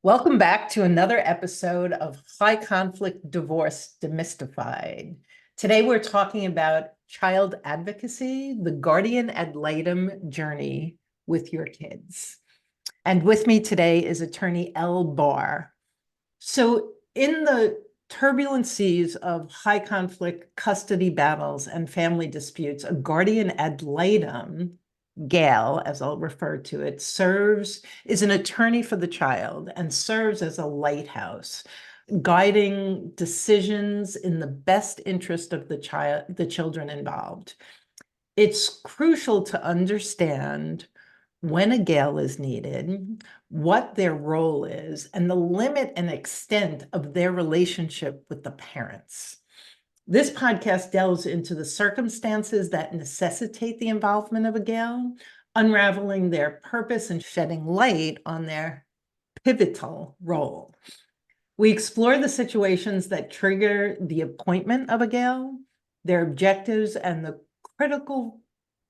Welcome back to another episode of High Conflict Divorce Demystified. Today we're talking about child advocacy, the guardian ad litem journey with your kids. And with me today is attorney Elle Barr. So in the turbulent seas of high conflict custody battles and family disputes, a guardian ad litem, GAL, as I'll refer to it, is an attorney for the child and serves as a lighthouse, guiding decisions in the best interest of the children involved. It's crucial to understand when a GAL is needed, what their role is, and the limit and extent of their relationship with the parents. This podcast delves into the circumstances that necessitate the involvement of a GAL, unraveling their purpose and shedding light on their pivotal role. We explore the situations that trigger the appointment of a GAL, their objectives, and the critical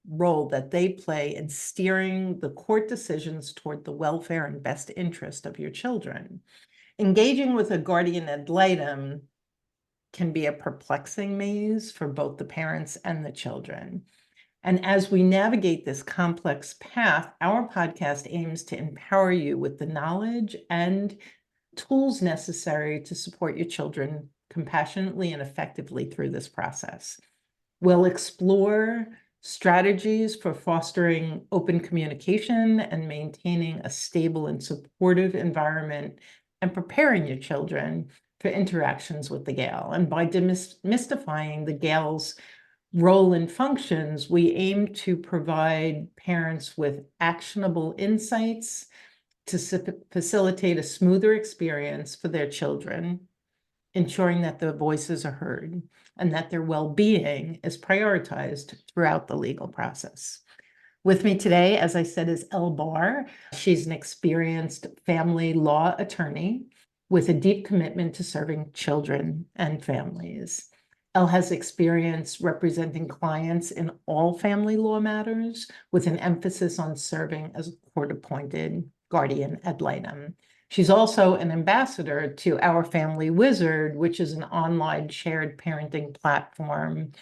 role that they play in steering the court decisions toward the welfare and best interest of your children. Engaging with a guardian ad litem can be a perplexing maze for both the parents and the children. And as we navigate this complex path, our podcast aims to empower you with the knowledge and tools necessary to support your children compassionately and effectively through this process. We'll explore strategies for fostering open communication and maintaining a stable and supportive environment and preparing your children for interactions with the GAL. And by demystifying the GAL's role and functions, we aim to provide parents with actionable insights to facilitate a smoother experience for their children, ensuring that their voices are heard and that their well-being is prioritized throughout the legal process. With me today, as I said, is Elle Barr. She's an experienced family law attorney with a deep commitment to serving children and families. Elle has experience representing clients in all family law matters with an emphasis on serving as a court-appointed guardian ad litem. She's also an ambassador to Our Family Wizard, which is an online shared parenting platform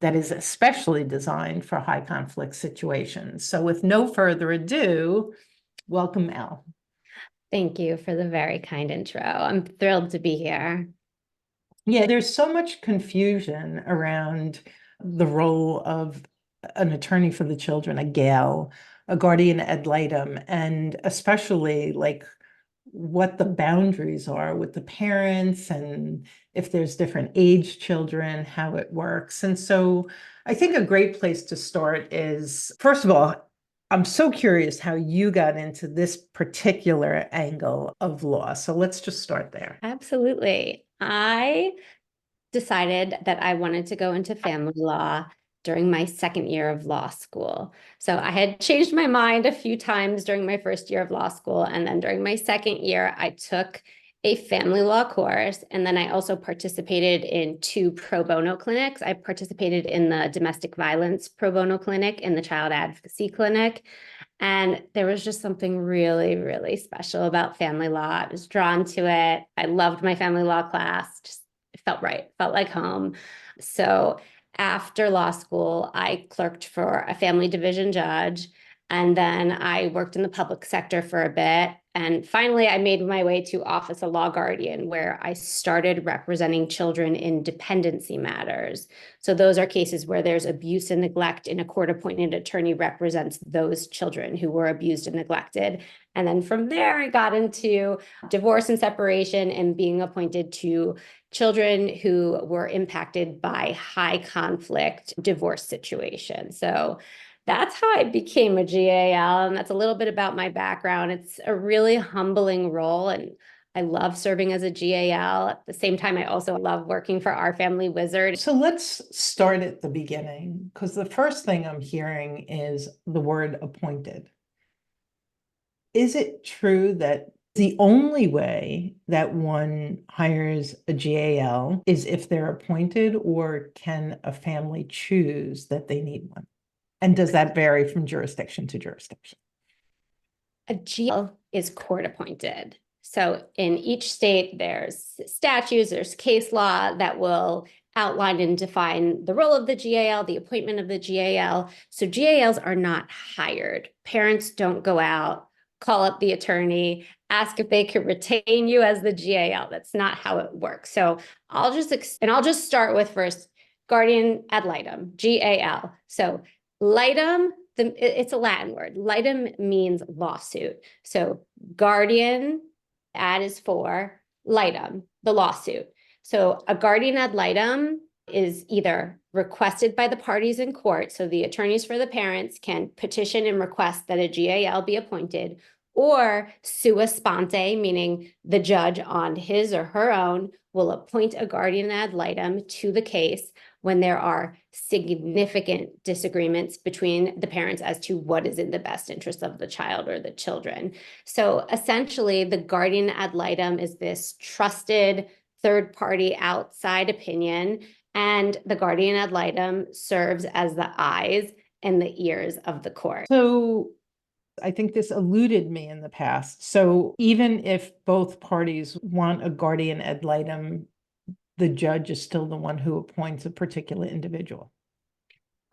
that is especially designed for high conflict situations. So with no further ado, welcome, Elle. Thank you for the very kind intro. I'm thrilled to be here. Yeah, there's so much confusion around the role of an attorney for the children, a GAL, a guardian ad litem, and especially like what the boundaries are with the parents and if there's different age children, how it works. And so I think a great place to start is, first of all, I'm so curious how you got into this particular angle of law. So let's just start there. Absolutely. I decided that I wanted to go into family law during my second year of law school. So I had changed my mind a few times during my first year of law school. And then during my second year, I took a family law course. And then I also participated in 2 pro bono clinics. I participated in the domestic violence pro bono clinic and the child advocacy clinic. And there was just something really, really special about family law. I was drawn to it. I loved my family law class. Just it felt right, felt like home. So after law school, I clerked for a family division judge. And then I worked in the public sector for a bit. And finally, I made my way to Office of Law Guardian, where I started representing children in dependency matters. So those are cases where there's abuse and neglect, and a court-appointed attorney represents those children who were abused and neglected. And then from there, I got into divorce and separation and being appointed to children who were impacted by high conflict divorce situations. So that's how I became a GAL. And that's a little bit about my background. It's a really humbling role. And I love serving as a GAL. At the same time, I also love working for Our Family Wizard. So let's start at the beginning, because the first thing I'm hearing is the word appointed. Is it true that the only way that one hires a GAL is if they're appointed, or can a family choose that they need one? And does that vary from jurisdiction to jurisdiction? A GAL is court appointed. So in each state, there's statutes, there's case law that will outline and define the role of the GAL, the appointment of the GAL. So GALs are not hired. Parents don't go out, call up the attorney, ask if they could retain you as the GAL. That's not how it works. So I'll just start with first guardian ad litem, GAL. So litem, it's a Latin word. Litem means lawsuit. So guardian ad is for litem, the lawsuit. So a guardian ad litem is either requested by the parties in court, so the attorneys for the parents can petition and request that a GAL be appointed, or sua sponte, meaning the judge on his or her own will appoint a guardian ad litem to the case when there are significant disagreements between the parents as to what is in the best interest of the child or the children. So essentially, the guardian ad litem is this trusted third-party outside opinion, and the guardian ad litem serves as the eyes and the ears of the court. So I think this eluded me in the past. So even if both parties want a guardian ad litem, the judge is still the one who appoints a particular individual.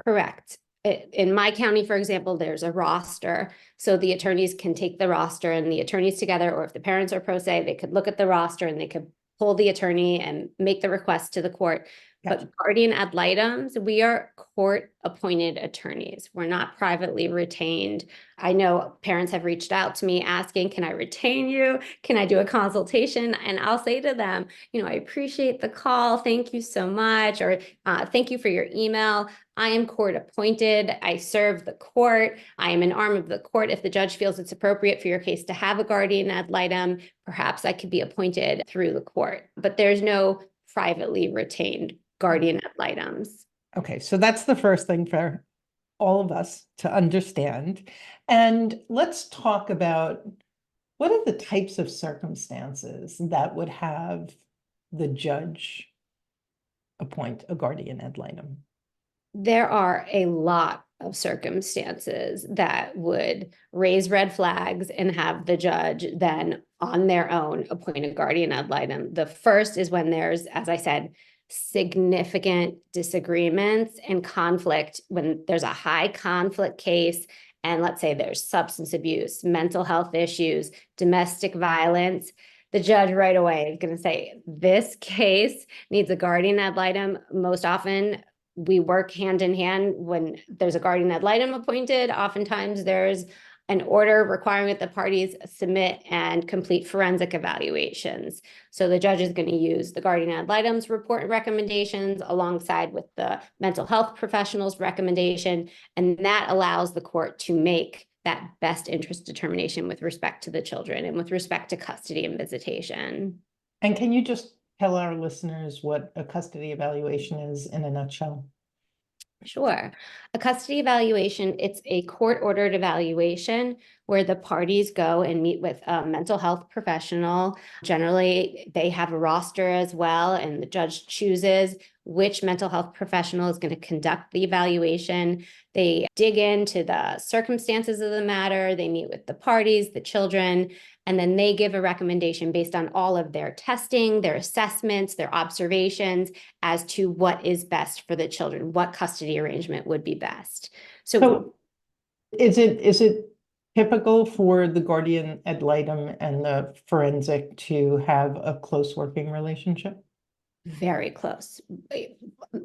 Correct. In my county, for example, there's a roster. So the attorneys can take the roster and the attorneys together, or if the parents are pro se, they could look at the roster and they could pull the attorney and make the request to the court. Gotcha. But guardian ad litems, we are court-appointed attorneys. We're not privately retained. I know parents have reached out to me asking, can I retain you? Can I do a consultation? And I'll say to them, I appreciate the call. Thank you so much. Or thank you for your email. I am court-appointed. I serve the court. I am an arm of the court. If the judge feels it's appropriate for your case to have a guardian ad litem, perhaps I could be appointed through the court. But there's no privately retained guardian ad litems. Okay, so that's the first thing for all of us to understand. And let's talk about what are the types of circumstances that would have the judge appoint a guardian ad litem? There are a lot of circumstances that would raise red flags and have the judge then on their own appoint a guardian ad litem. The first is when there's, as I said, significant disagreements and conflict, when there's a high conflict case, and let's say there's substance abuse, mental health issues, domestic violence, the judge right away is going to say, this case needs a guardian ad litem. Most often, we work hand in hand when there's a guardian ad litem appointed. Oftentimes, there's an order requiring that the parties submit and complete forensic evaluations. So the judge is going to use the guardian ad litem's report and recommendations alongside with the mental health professional's recommendation, and that allows the court to make that best interest determination with respect to the children and with respect to custody and visitation. And can you just tell our listeners what a custody evaluation is in a nutshell? Sure. A custody evaluation, it's a court-ordered evaluation where the parties go and meet with a mental health professional. Generally, they have a roster as well, and the judge chooses which mental health professional is going to conduct the evaluation. They dig into the circumstances of the matter. They meet with the parties, the children, and then they give a recommendation based on all of their testing, their assessments, their observations as to what is best for the children, what custody arrangement would be best. So is it typical for the guardian ad litem and the forensic to have a close working relationship? Very close.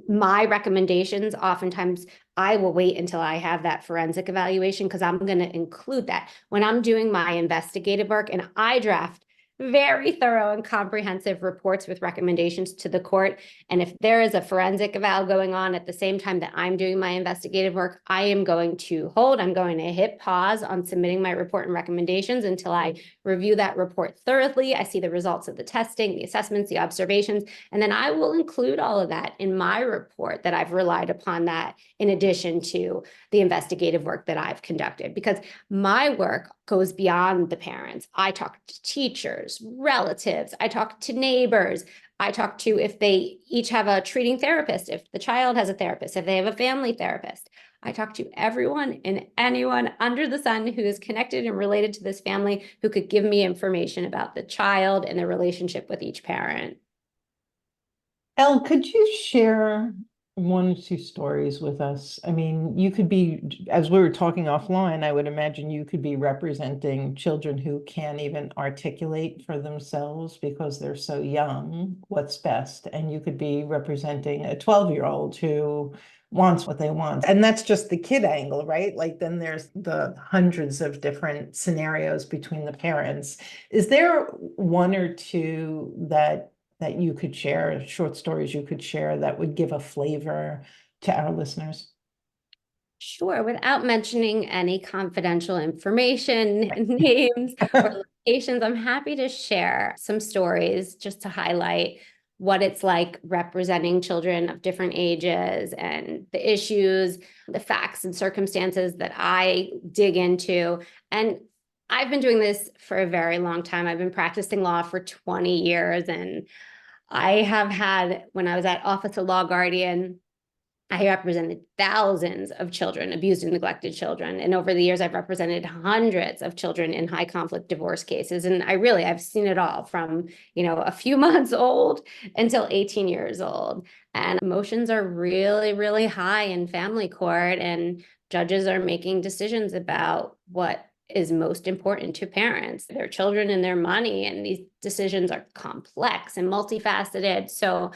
My recommendations, oftentimes I will wait until I have that forensic evaluation because I'm going to include that when I'm doing my investigative work, and I draft very thorough and comprehensive reports with recommendations to the court. And if there is a forensic eval going on at the same time that I'm doing my investigative work, I am going to I'm going to hit pause on submitting my report and recommendations until I review that report thoroughly. I see the results of the testing, the assessments, the observations, and then I will include all of that in my report that I've relied upon that in addition to the investigative work that I've conducted, because my work goes beyond the parents. I talk to teachers, relatives, I talk to neighbors, I talk to if they each have a treating therapist, if the child has a therapist, if they have a family therapist. I talked to everyone and anyone under the sun who is connected and related to this family who could give me information about the child and their relationship with each parent. Elle, could you share one or two stories with us? I mean, you could be, as we were talking offline, I would imagine you could be representing children who can't even articulate for themselves because they're so young what's best. And you could be representing a 12-year-old who wants what they want. And that's just the kid angle, right? Like then there's the hundreds of different scenarios between the parents. Is there one or two that you could share, short stories you could share that would give a flavor to our listeners? Sure, without mentioning any confidential information, names, or locations, I'm happy to share some stories just to highlight what it's like representing children of different ages and the issues, the facts and circumstances that I dig into. And I've been doing this for a very long time. I've been practicing law for 20 years, and I have had, when I was at Office of Law Guardian, I represented thousands of children, abused and neglected children. And over the years, I've represented hundreds of children in high conflict divorce cases. And I've seen it all from, a few months old until 18 years old. And emotions are really, really high in family court, and judges are making decisions about what is most important to parents, their children and their money. And these decisions are complex and multifaceted. So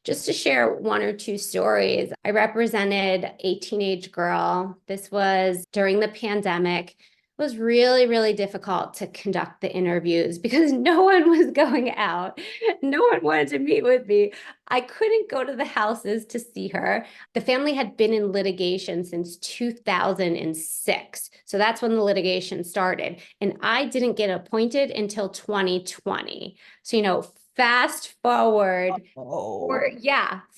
just to share one or two stories, I represented a teenage girl. This was during the pandemic. It was really, really difficult to conduct the interviews because no one was going out. No one wanted to meet with me. I couldn't go to the houses to see her. The family had been in litigation since 2006. So that's when the litigation started. And I didn't get appointed until 2020. So, fast forward, Oh,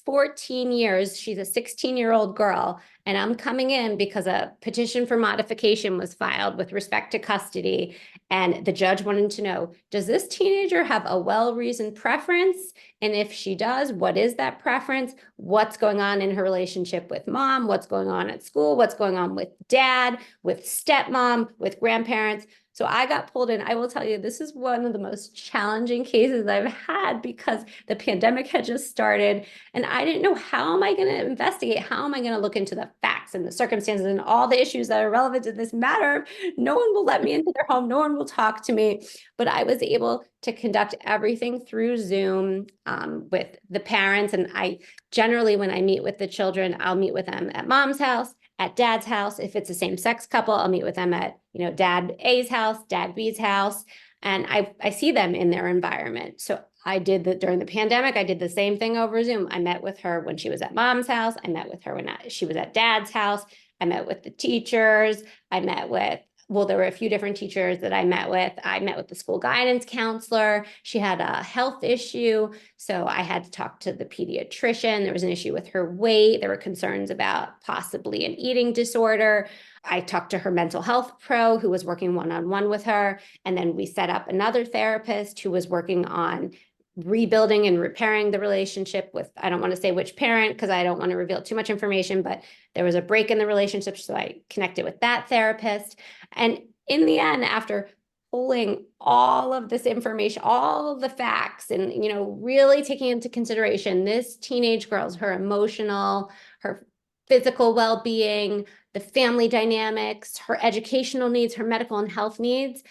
14 years. She's a 16-year-old girl, and I'm coming in because a petition for modification was filed with respect to custody. And the judge wanted to know, does this teenager have a well-reasoned preference? And if she does, what is that preference? What's going on in her relationship with mom? What's going on at school? What's going on with dad, with stepmom, with grandparents? So I got pulled in. I will tell you, this is one of the most challenging cases I've had because the pandemic had just started and I didn't know, how am I going to investigate? How am I going to look into the facts and the circumstances and all the issues that are relevant to this matter? No one will let me into their home. No one will talk to me. But I was able to conduct everything through Zoom with the parents. And I generally, when I meet with the children, I'll meet with them at mom's house, at dad's house. If it's a same-sex couple, I'll meet with them at, dad A's house, dad B's house, and I see them in their environment. So I did that during the pandemic. I did the same thing over Zoom. I met with her when she was at mom's house. I met with her when she was at dad's house. I met with the teachers. There were a few different teachers that I met with. I met with the school guidance counselor. She had a health issue, so I had to talk to the pediatrician. There was an issue with her weight. There were concerns about possibly an eating disorder. I talked to her mental health pro who was working one-on-one with her. And then we set up another therapist who was working on rebuilding and repairing the relationship with, I don't want to say which parent because I don't want to reveal too much information, but there was a break in the relationship. So I connected with that therapist. And in the end, after pulling all of this information, all of the facts, and, really taking into consideration this teenage girl's, her emotional, her physical well-being, the family dynamics, her educational needs, her medical and health needs,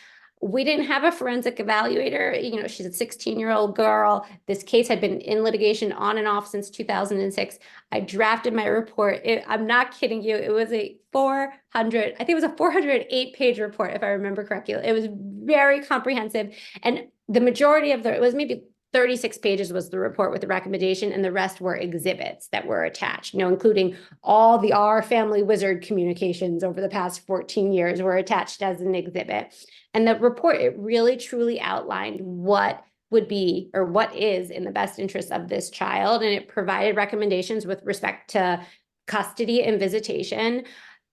we didn't have a forensic evaluator. She's a 16-year-old girl. This case had been in litigation on and off since 2006. I drafted my report. I'm not kidding you. It was a 408-page report, if I remember correctly. It was very comprehensive. And the majority of it was maybe 36 pages was the report with the recommendation, and the rest were exhibits that were attached, including all the Our Family Wizard communications over the past 14 years were attached as an exhibit. And the report, it really truly outlined what would be or what is in the best interest of this child. And it provided recommendations with respect to custody and visitation.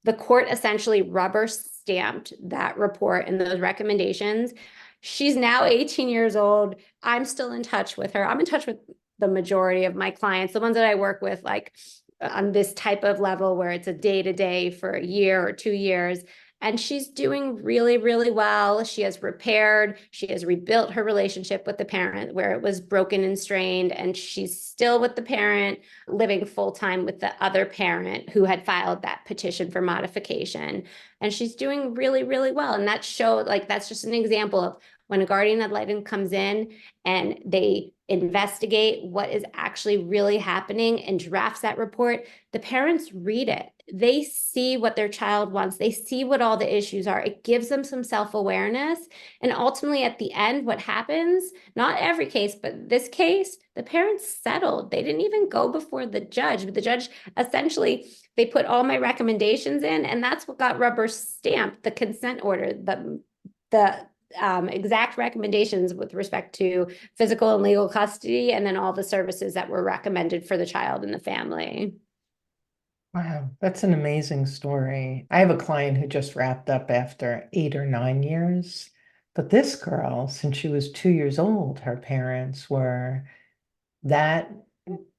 The court essentially rubber stamped that report and those recommendations. She's now 18 years old. I'm still in touch with her. I'm in touch with the majority of my clients, the ones that I work with, like on this type of level where it's a day-to-day for a year or 2 years. And she's doing really, really well. She has rebuilt her relationship with the parent where it was broken and strained, and she's still with the parent, living full-time with the other parent who had filed that petition for modification. And she's doing really, really well. And that showed, like, that's just an example of when a guardian ad litem comes in and they investigate what is actually really happening and drafts that report, the parents read it. They see what their child wants. They see what all the issues are. It gives them some self-awareness. And ultimately, at the end, what happens, not every case, but this case, the parents settled. They didn't even go before the judge. But the judge, essentially, they put all my recommendations in, and that's what got rubber stamped, the consent order, the exact recommendations with respect to physical and legal custody, and then all the services that were recommended for the child and the family. Wow, that's an amazing story. I have a client who just wrapped up after 8 or 9 years. But this girl, since she was 2 years old, her parents were that,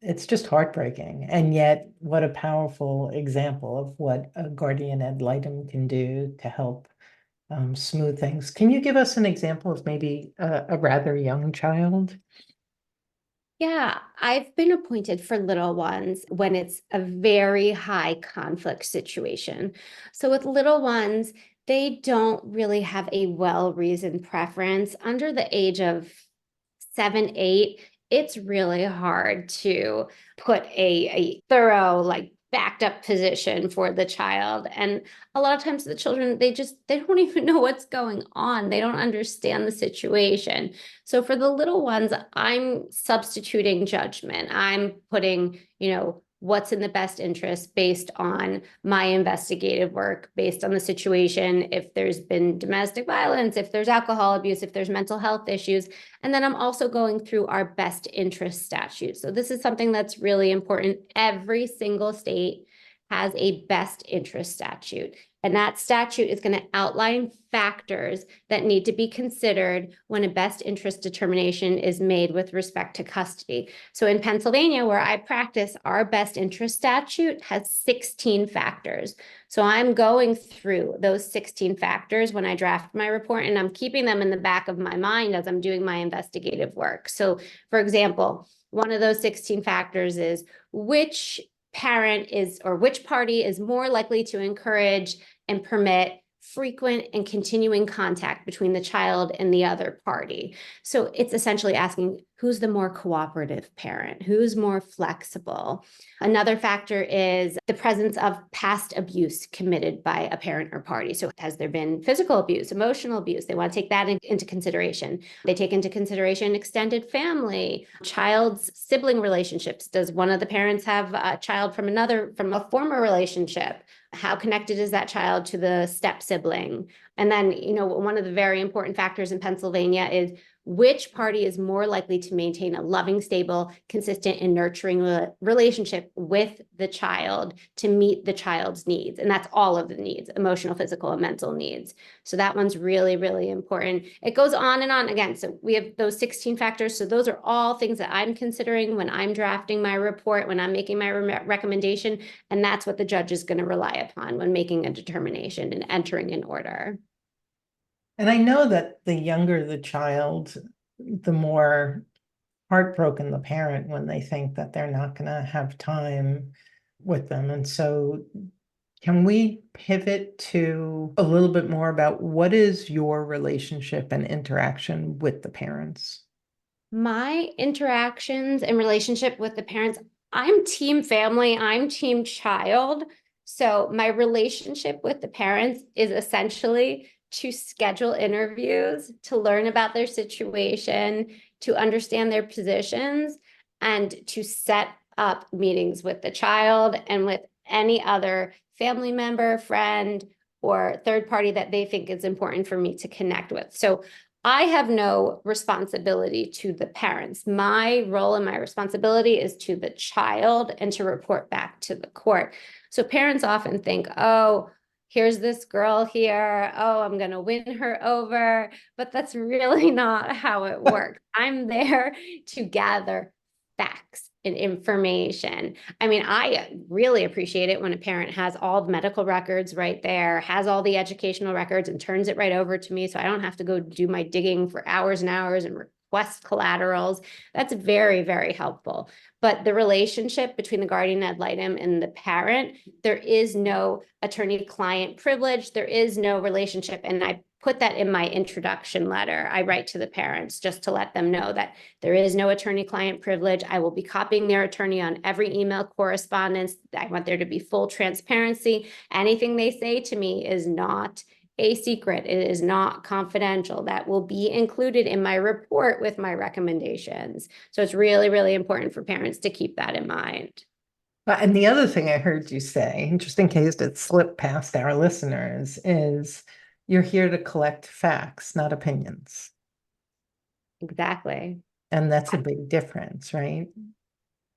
it's just heartbreaking. And yet, what a powerful example of what a guardian ad litem can do to help smooth things. Can you give us an example of maybe a rather young child? Yeah, I've been appointed for little ones when it's a very high conflict situation. So with little ones, they don't really have a well-reasoned preference. Under the age of 7, 8, it's really hard to put a thorough, like, backed up position for the child. And a lot of times the children, they don't even know what's going on. They don't understand the situation. So for the little ones, I'm substituting judgment. I'm putting, what's in the best interest based on my investigative work, based on the situation, if there's been domestic violence, if there's alcohol abuse, if there's mental health issues. And then I'm also going through our best interest statute. So this is something that's really important. Every single state has a best interest statute. And that statute is going to outline factors that need to be considered when a best interest determination is made with respect to custody. So in Pennsylvania, where I practice, our best interest statute has 16 factors. So I'm going through those 16 factors when I draft my report, and I'm keeping them in the back of my mind as I'm doing my investigative work. So, for example, one of those 16 factors is which party is more likely to encourage and permit frequent and continuing contact between the child and the other party. So it's essentially asking, who's the more cooperative parent? Who's more flexible? Another factor is the presence of past abuse committed by a parent or party. So has there been physical abuse, emotional abuse? They want to take that into consideration. They take into consideration extended family, child's sibling relationships. Does one of the parents have a child from a former relationship? How connected is that child to the step sibling? And then, one of the very important factors in Pennsylvania is which party is more likely to maintain a loving, stable, consistent, and nurturing relationship with the child to meet the child's needs. And that's all of the needs, emotional, physical, and mental needs. So that one's really, really important. It goes on and on. Again, so we have those 16 factors. So those are all things that I'm considering when I'm drafting my report, when I'm making my recommendation. And that's what the judge is going to rely upon when making a determination and entering an order. And I know that the younger the child, the more heartbroken the parent when they think that they're not going to have time with them. And so can we pivot to a little bit more about what is your relationship and interaction with the parents? My interactions and relationship with the parents, I'm team family, I'm team child. So my relationship with the parents is essentially to schedule interviews, to learn about their situation, to understand their positions, and to set up meetings with the child and with any other family member, friend, or third party that they think is important for me to connect with. So I have no responsibility to the parents. My role and my responsibility is to the child and to report back to the court. So parents often think, oh, here's this girl here. Oh, I'm going to win her over. But that's really not how it works. I'm there to gather facts and information. I mean, I really appreciate it when a parent has all the medical records right there, has all the educational records, and turns it right over to me so I don't have to go do my digging for hours and hours and request collaterals. That's very, very helpful. But the relationship between the guardian ad litem and the parent, there is no attorney-client privilege. There is no relationship. And I put that in my introduction letter. I write to the parents just to let them know that there is no attorney-client privilege. I will be copying their attorney on every email correspondence. I want there to be full transparency. Anything they say to me is not a secret. It is not confidential. That will be included in my report with my recommendations. So it's really, really important for parents to keep that in mind. And the other thing I heard you say, just in case it slipped past our listeners, is you're here to collect facts, not opinions. Exactly. And that's a big difference, right?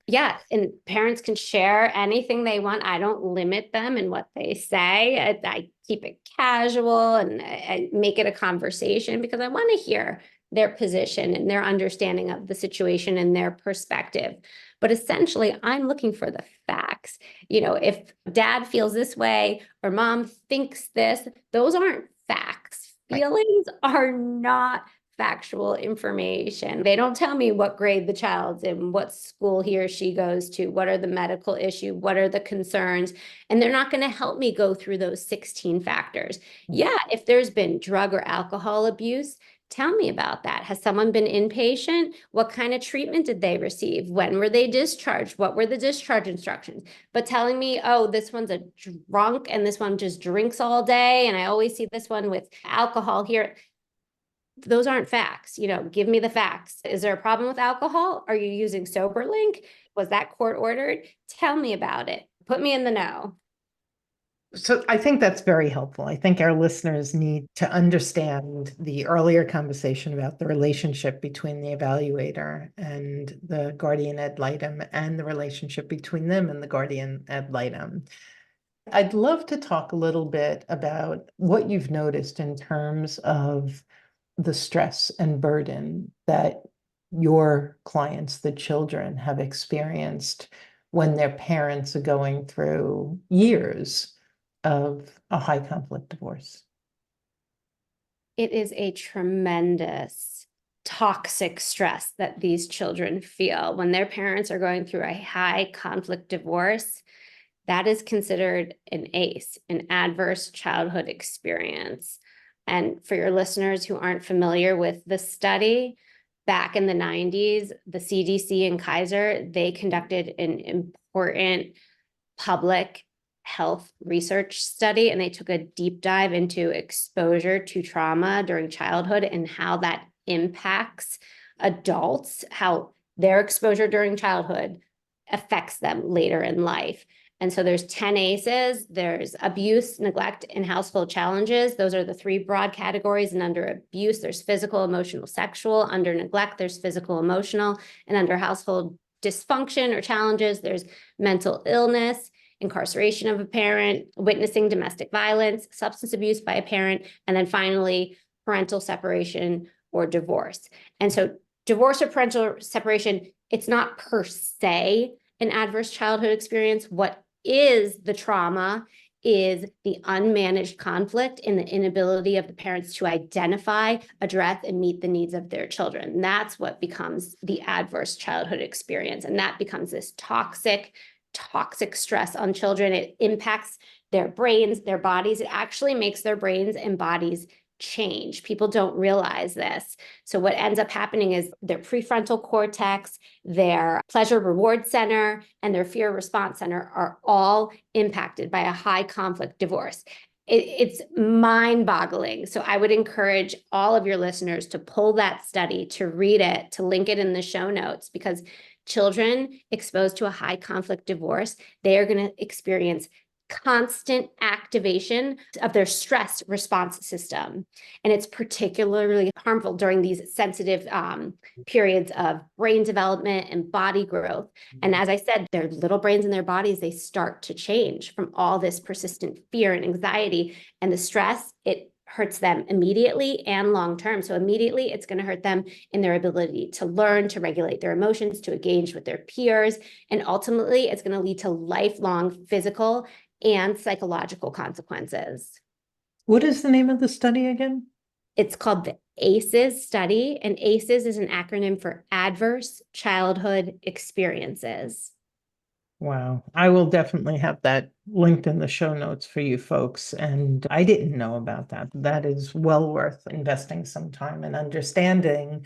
Yeah, and parents can share anything they want. I don't limit them in what they say. I keep it casual and I make it a conversation because I want to hear their position and their understanding of the situation and their perspective. But essentially, I'm looking for the facts. You know, if dad feels this way or mom thinks this, those aren't facts. Feelings are not factual information. They don't tell me what grade the child's in, what school he or she goes to, what are the medical issues, what are the concerns, and they're not going to help me go through those 16 factors. Yeah, if there's been drug or alcohol abuse, tell me about that. Has someone been inpatient? What kind of treatment did they receive? When were they discharged? What were the discharge instructions? But telling me, oh, this one's a drunk and this one just drinks all day, and I always see this one with alcohol here. Those aren't facts. You know, give me the facts. Is there a problem with alcohol? Are you using SoberLink? Was that court ordered? Tell me about it. Put me in the know. So I think that's very helpful. I think our listeners need to understand the earlier conversation about the relationship between the evaluator and the guardian ad litem and the relationship between them and the guardian ad litem. I'd love to talk a little bit about what you've noticed in terms of the stress and burden that your clients, the children, have experienced when their parents are going through years of a high conflict divorce. It is a tremendous toxic stress that these children feel when their parents are going through a high conflict divorce. That is considered an ACE, an adverse childhood experience. And for your listeners who aren't familiar with the study, back in the 90s, the CDC and Kaiser, they conducted an important public health research study, and they took a deep dive into exposure to trauma during childhood and how that impacts adults, how their exposure during childhood affects them later in life. And so there's 10 ACEs, there's abuse, neglect, and household challenges. Those are the three broad categories. And under abuse, there's physical, emotional, sexual. Under neglect, there's physical, emotional. And under household dysfunction or challenges, there's mental illness, incarceration of a parent, witnessing domestic violence, substance abuse by a parent, and then finally, parental separation or divorce. And so divorce or parental separation, it's not per se an adverse childhood experience. What is the trauma is the unmanaged conflict and the inability of the parents to identify, address, and meet the needs of their children. And that's what becomes the adverse childhood experience. And that becomes this toxic stress on children. It impacts their brains, their bodies. It actually makes their brains and bodies change. People don't realize this. So what ends up happening is their prefrontal cortex, their pleasure reward center, and their fear response center are all impacted by a high conflict divorce. It's mind-boggling. So I would encourage all of your listeners to pull that study, to read it, to link it in the show notes, because children exposed to a high conflict divorce, they are going to experience constant activation of their stress response system. And it's particularly harmful during these sensitive periods of brain development and body growth. And as I said, their little brains in their bodies, they start to change from all this persistent fear and anxiety. And the stress, it hurts them immediately and long term. So immediately, it's going to hurt them in their ability to learn, to regulate their emotions, to engage with their peers. And ultimately, it's going to lead to lifelong physical and psychological consequences. What is the name of the study again? It's called the ACEs study, and ACEs is an acronym for Adverse Childhood Experiences. Wow. I will definitely have that linked in the show notes for you folks. And I didn't know about that. That is well worth investing some time and understanding.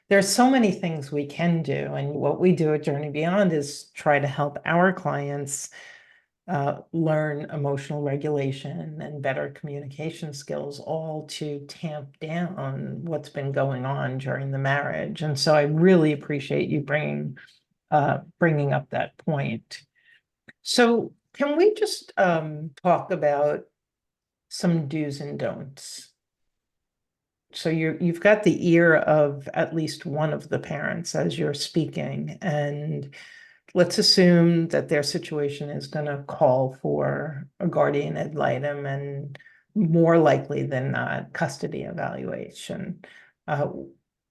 There's so many things we can do. And what we do at Journey Beyond is try to help our clients learn emotional regulation and better communication skills, all to tamp down what's been going on during the marriage. And so I really appreciate you bringing up that point. So can we just talk about some do's and don'ts? So you've got the ear of at least one of the parents as you're speaking, and let's assume that their situation is going to call for a guardian ad litem and more likely than not custody evaluation.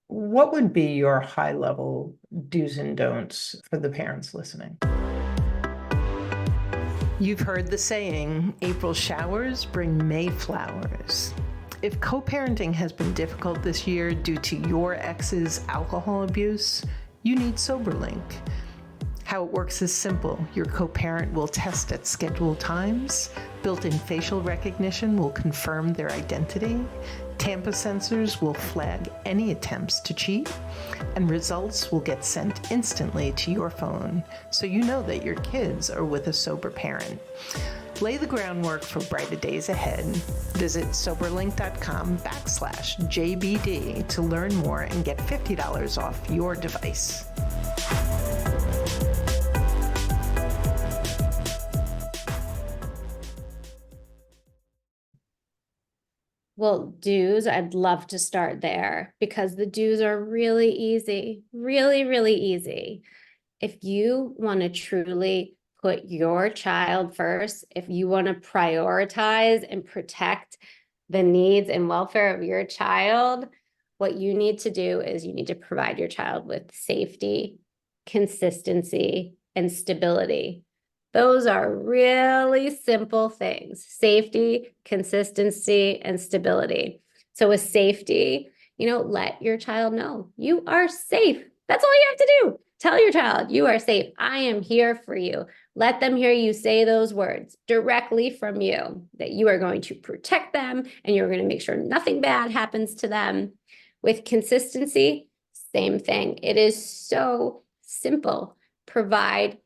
What would be your high level do's and don'ts for the parents listening? You've heard the saying, April showers bring May flowers. If co-parenting has been difficult this year due to your ex's alcohol abuse, you need SoberLink. How it works is simple. Your co-parent will test at scheduled times, built-in facial recognition will confirm their identity, Tampa sensors will flag any attempts to cheat, and results will get sent instantly to your phone, so you know that your kids are with a sober parent. Lay the groundwork for brighter days ahead. Visit soberlink.com/JBD to learn more and get $50 off your device. Well, do's, I'd love to start there because the do's are really easy, really, really easy. If you want to truly put your child first, if you want to prioritize and protect the needs and welfare of your child, what you need to do is you need to provide your child with safety, consistency, and stability. Those are really simple things: safety, consistency, and stability. So with safety, let your child know you are safe. That's all you have to do. Tell your child you are safe. I am here for you. Let them hear you say those words directly from you, that you are going to protect them and you're going to make sure nothing bad happens to them. With consistency, same thing. It is so simple. Provide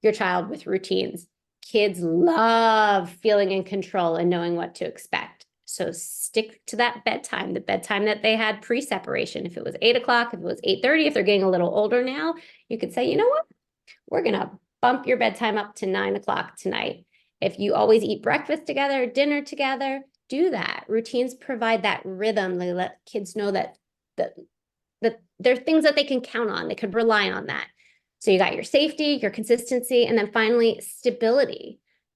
your child with routines. Kids love feeling in control and knowing what to expect. So stick to that bedtime, the bedtime that they had pre-separation. If it was 8 o'clock, if it was 8:30, if they're getting a little older now, you could say, you know what? We're going to bump your bedtime up to 9 o'clock tonight. If you always eat breakfast together, dinner together, do that. Routines provide that rhythm. They let kids know that there are things that they can count on. They could rely on that. So you got your safety, your consistency, and then finally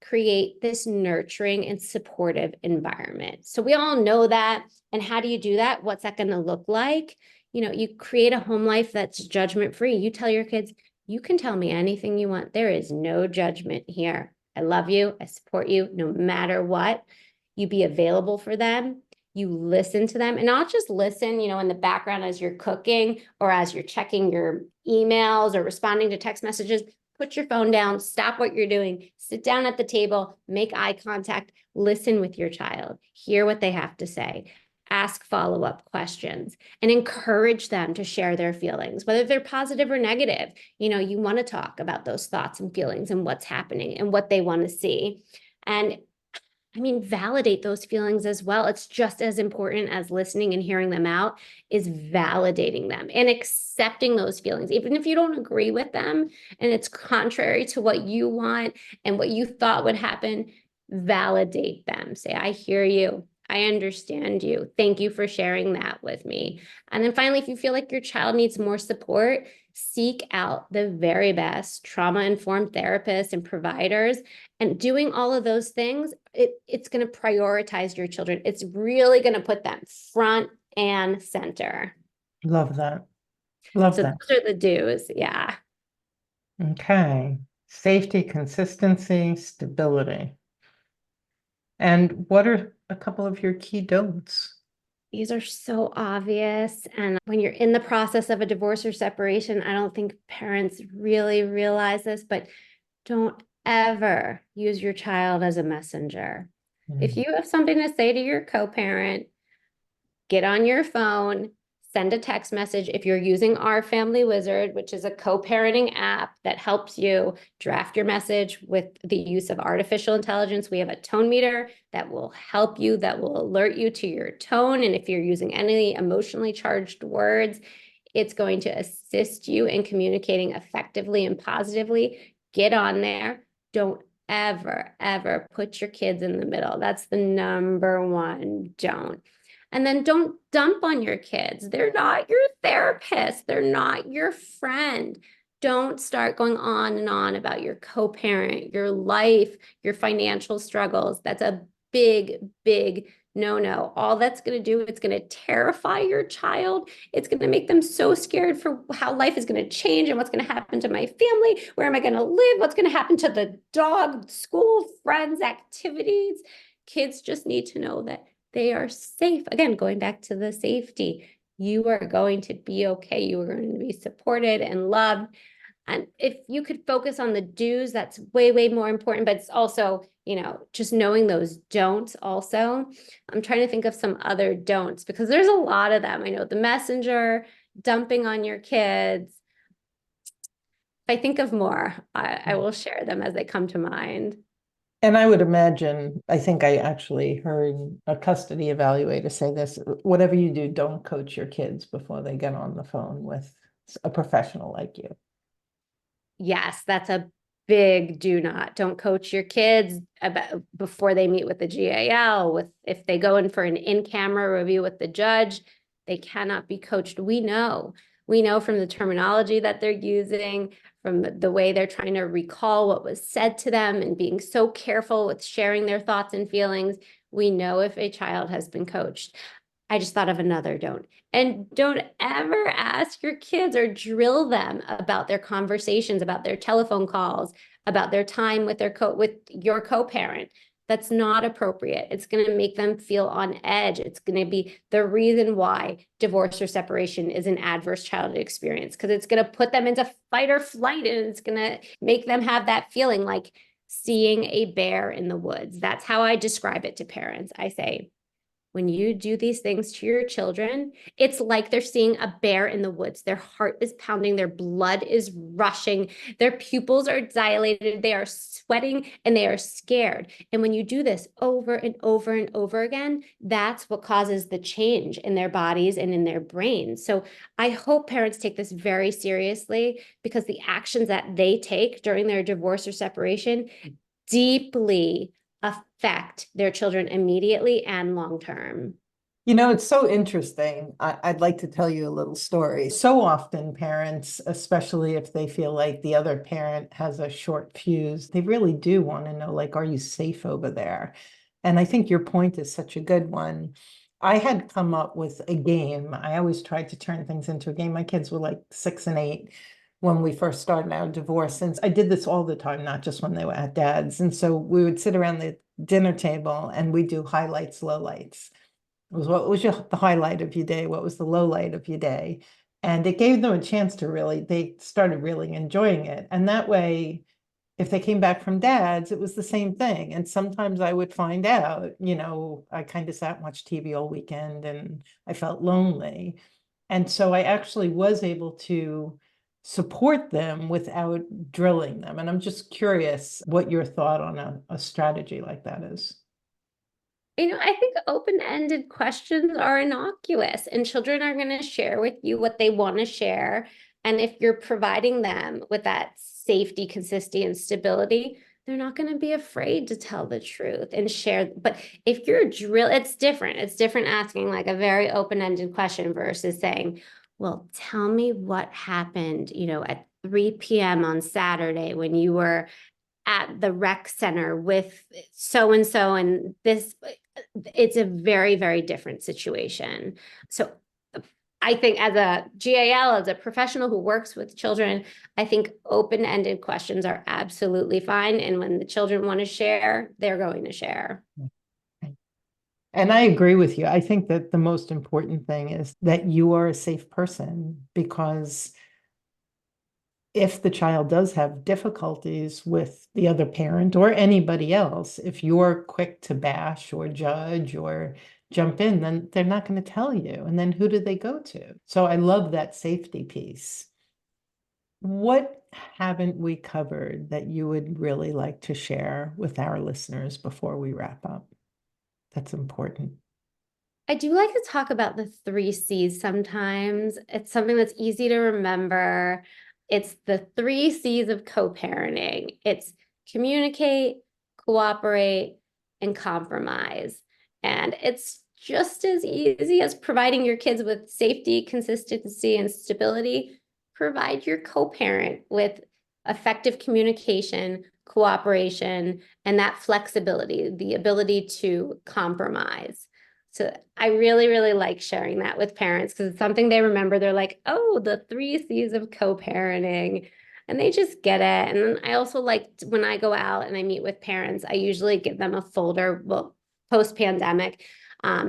create this nurturing and supportive environment. So we all know that. And how do you do that? What's that going to look like? You create a home life that's judgment-free. You tell your kids, you can tell me anything you want. There is no judgment here. I love you. I support you no matter what. You be available for them. You listen to them, and not just listen, in the background as you're cooking or as you're checking your emails or responding to text messages. Put your phone down, stop what you're doing, sit down at the table, make eye contact, listen with your child, hear what they have to say, ask follow-up questions, and encourage them to share their feelings, whether they're positive or negative. You want to talk about those thoughts and feelings and what's happening and what they want to see. And validate those feelings as well. It's just as important as listening and hearing them out is validating them and accepting those feelings. Even if you don't agree with them and it's contrary to what you want and what you thought would happen, validate them. Say, I hear you. I understand you. Thank you for sharing that with me. And then finally, if you feel like your child needs more support, seek out the very best trauma-informed therapists and providers. And doing all of those things, it's going to prioritize your children. It's really going to put them front and center. Love that. Love So that. those are the do's. Yeah. Okay. Safety, consistency, stability. And what are a couple of your key don'ts? These are so obvious. And when you're in the process of a divorce or separation, I don't think parents really realize this, but don't ever use your child as a messenger. If you have something to say to your co-parent, get on your phone, send a text message. If you're using Our Family Wizard, which is a co-parenting app that helps you draft your message with the use of artificial intelligence, we have a tone meter that will help you, that will alert you to your tone. And if you're using any emotionally charged words, it's going to assist you in communicating effectively and positively. Get on there. Don't ever, ever put your kids in the middle. That's the number one don't. And then don't dump on your kids. They're not your therapist. They're not your friend. Don't start going on and on about your co-parent, your life, your financial struggles. That's a big, big no. All that's going to do, it's going to terrify your child. It's going to make them so scared for how life is going to change and what's going to happen to my family. Where am I going to live? What's going to happen to the dog, school, friends, activities? Kids just need to know that they are safe. Again, going back to the safety, you are going to be okay. You are going to be supported and loved. And if you could focus on the do's, that's way, way more important. But it's also, just knowing those don'ts also. I'm trying to think of some other don'ts because there's a lot of them. I know the messenger, dumping on your kids. If I think of more, I will share them as they come to mind. And I would imagine, I think I actually heard a custody evaluator say this, whatever you do, don't coach your kids before they get on the phone with a professional like you. Yes, that's a big do not. Don't coach your kids about before they meet with the GAL. If they go in for an in-camera review with the judge, they cannot be coached. We know from the terminology that they're using, from the way they're trying to recall what was said to them and being so careful with sharing their thoughts and feelings. We know if a child has been coached. I just thought of another don't. And don't ever ask your kids or drill them about their conversations, about their telephone calls, about their time with your co-parent. That's not appropriate. It's going to make them feel on edge. It's going to be the reason why divorce or separation is an adverse childhood experience, because it's going to put them into fight or flight, and it's going to make them have that feeling like seeing a bear in the woods. That's how I describe it to parents. I say, when you do these things to your children, it's like they're seeing a bear in the woods. Their heart is pounding, their blood is rushing, their pupils are dilated, they are sweating, and they are scared. And when you do this over and over and over again, that's what causes the change in their bodies and in their brains. So I hope parents take this very seriously, because the actions that they take during their divorce or separation deeply affect their children immediately and long term. It's so interesting. I'd like to tell you a little story. So often parents, especially if they feel like the other parent has a short fuse, they really do want to know, like, are you safe over there? And I think your point is such a good one. I had come up with a game. I always tried to turn things into a game. My kids were like 6 and 8 when we first started our divorce. And I did this all the time, not just when they were at dad's. And so we would sit around the dinner table and we do highlights, lowlights. It was, what was the highlight of your day? What was the low light of your day? And it gave them a chance to they started really enjoying it. And that way, if they came back from dad's, it was the same thing. And sometimes I would find out, I kind of sat and watched TV all weekend and I felt lonely. And so I actually was able to support them without drilling them. And I'm just curious what your thought on a strategy like that is. I think open-ended questions are innocuous, and children are going to share with you what they want to share. And if you're providing them with that safety, consistency, and stability, they're not going to be afraid to tell the truth and share. But if you're it's different. It's different asking like a very open-ended question versus saying, well, tell me what happened, at 3 p.m. on Saturday when you were at the rec center with so-and-so and this. It's a very, very different situation. So I think as a GAL, as a professional who works with children, I think open-ended questions are absolutely fine. And when the children want to share, they're going to share. And I agree with you. I think that the most important thing is that you are a safe person, because if the child does have difficulties with the other parent or anybody else, if you're quick to bash or judge or jump in, then they're not going to tell you. And then who do they go to? So I love that safety piece. What haven't we covered that you would really like to share with our listeners before we wrap up? That's important. I do like to talk about the 3 C's sometimes. It's something that's easy to remember. It's the 3 C's of co-parenting. It's communicate, cooperate, and compromise. And it's just as easy as providing your kids with safety, consistency, and stability. Provide your co-parent with effective communication, cooperation, and that flexibility, the ability to compromise. So I really, really like sharing that with parents because it's something they remember. They're like, oh, the 3 C's of co-parenting. And they just get it. And then I also like when I go out and I meet with parents, I usually give them a folder, well, post-pandemic.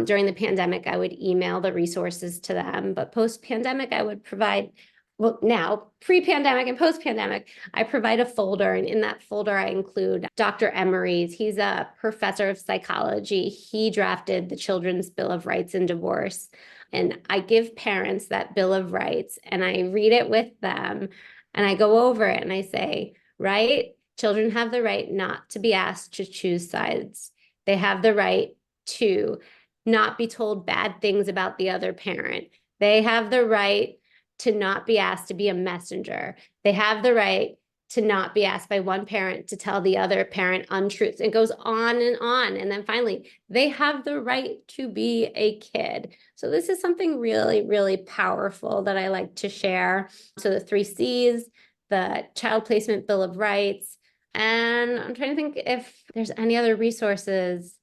During the pandemic, I would email the resources to them. But post-pandemic, I would provide, well, now pre-pandemic and post-pandemic, I provide a folder, and in that folder, I include Dr. Emery's. He's a professor of psychology. He drafted the Children's Bill of Rights in Divorce. And I give parents that Bill of Rights and I read it with them and I go over it and I say, right? Children have the right not to be asked to choose sides. They have the right to not be told bad things about the other parent. They have the right to not be asked to be a messenger. They have the right to not be asked by one parent to tell the other parent untruths. It goes on and on. And then finally, they have the right to be a kid. So this is something really, really powerful that I like to share. So the 3 C's, the Child Placement Bill of Rights, and I'm trying to think if there's any other resources.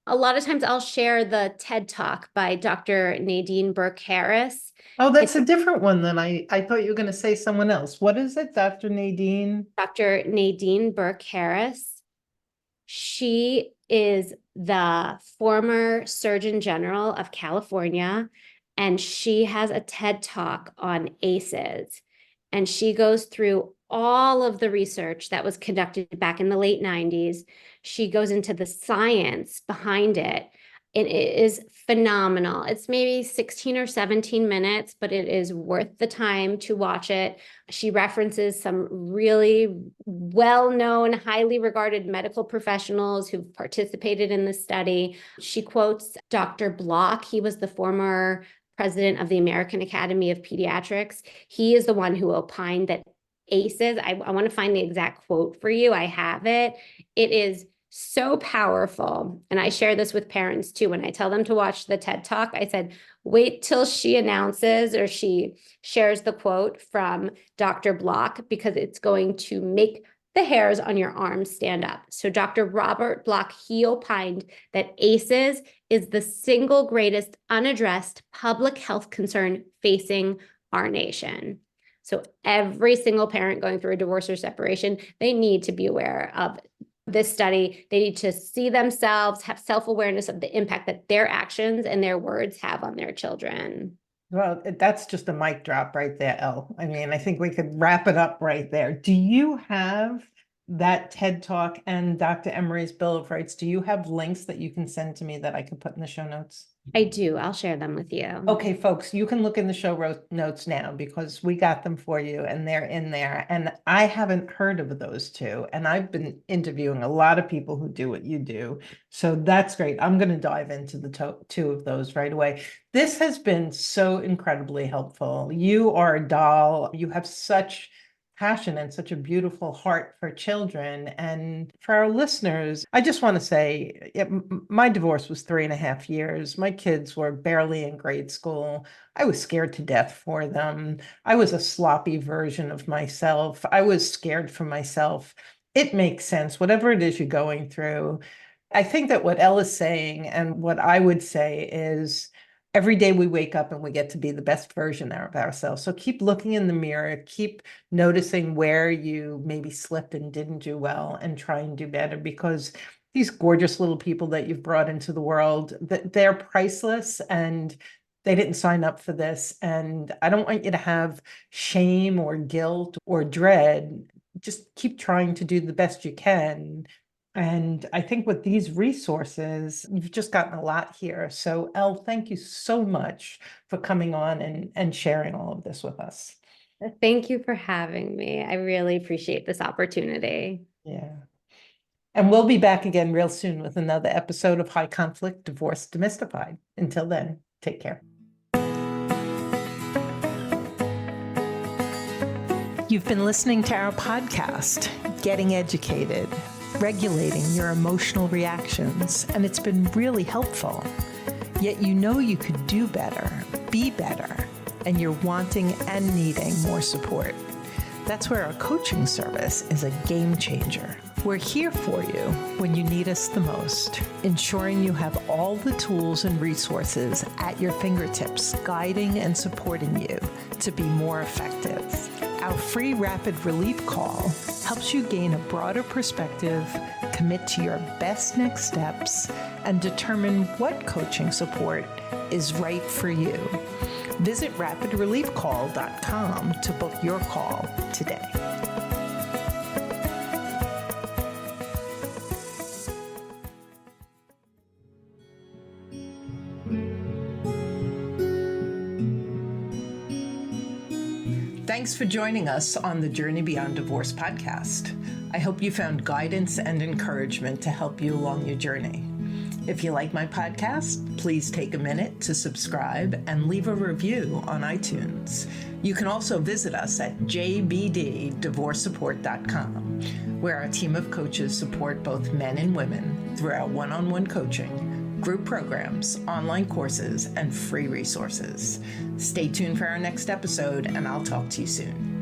A lot of times I'll share the TED Talk by Dr. Nadine Burke-Harris. Oh, that's a different one than I thought you were going to say someone else. What is it, Dr. Nadine? Dr. Nadine Burke-Harris. She is the former Surgeon General of California, and she has a TED Talk on ACEs. And she goes through all of the research that was conducted back in the late 90s. She goes into the science behind it. And it is phenomenal. It's maybe 16 or 17 minutes, but it is worth the time to watch it. She references some really well-known, highly regarded medical professionals who've participated in the study. She quotes Dr. Block. He was the former president of the American Academy of Pediatrics. He is the one who opined that ACEs, I want to find the exact quote for you. I have it. It is so powerful. And I share this with parents too. When I tell them to watch the TED Talk, I said, wait till she announces or she shares the quote from Dr. Block, because it's going to make the hairs on your arms stand up. So Dr. Robert Block, he opined that ACEs is the single greatest unaddressed public health concern facing our nation. So every single parent going through a divorce or separation, they need to be aware of this study. They need to see themselves, have self-awareness of the impact that their actions and their words have on their children. Well, that's just a mic drop right there, Elle. I mean, I think we could wrap it up right there. Do you have that TED Talk and Dr. Emery's Bill of Rights? Do you have links that you can send to me that I could put in the show notes? I do. I'll share them with you. Okay, folks, you can look in the show notes now because we got them for you and they're in there. And I haven't heard of those two. And I've been interviewing a lot of people who do what you do. So that's great. I'm going to dive into the two of those right away. This has been so incredibly helpful. You are a doll. You have such passion and such a beautiful heart for children. And for our listeners, I just want to say my divorce was 3.5 years. My kids were barely in grade school. I was scared to death for them. I was a sloppy version of myself. I was scared for myself. It makes sense, whatever it is you're going through. I think that what Elle is saying and what I would say is, every day we wake up and we get to be the best version of ourselves. So keep looking in the mirror, keep noticing where you maybe slipped and didn't do well, and try and do better, because these gorgeous little people that you've brought into the world, they're priceless, and they didn't sign up for this. And I don't want you to have shame or guilt or dread. Just keep trying to do the best you can. And I think with these resources, you've just gotten a lot here. So Elle, thank you so much for coming on and sharing all of this with us. Thank you for having me. I really appreciate this opportunity. Yeah. And we'll be back again real soon with another episode of High Conflict Divorce Demystified. Until then, take care. You've been listening to our podcast, Getting Educated, regulating your emotional reactions, and it's been really helpful. Yet you know you could do better, be better, and you're wanting and needing more support. That's where our coaching service is a game changer. We're here for you when you need us the most, ensuring you have all the tools and resources at your fingertips, guiding and supporting you to be more effective. Our free rapid relief call helps you gain a broader perspective, commit to your best next steps, and determine what coaching support is right for you. Visit rapidreliefcall.com to book your call today. Thanks for joining us on the Journey Beyond Divorce podcast. I hope you found guidance and encouragement to help you along your journey. If you like my podcast, please take a minute to subscribe and leave a review on iTunes. You can also visit us at jbddivorcesupport.com, where our team of coaches support both men and women through our one-on-one coaching, group programs, online courses, and free resources. Stay tuned for our next episode, and I'll talk to you soon.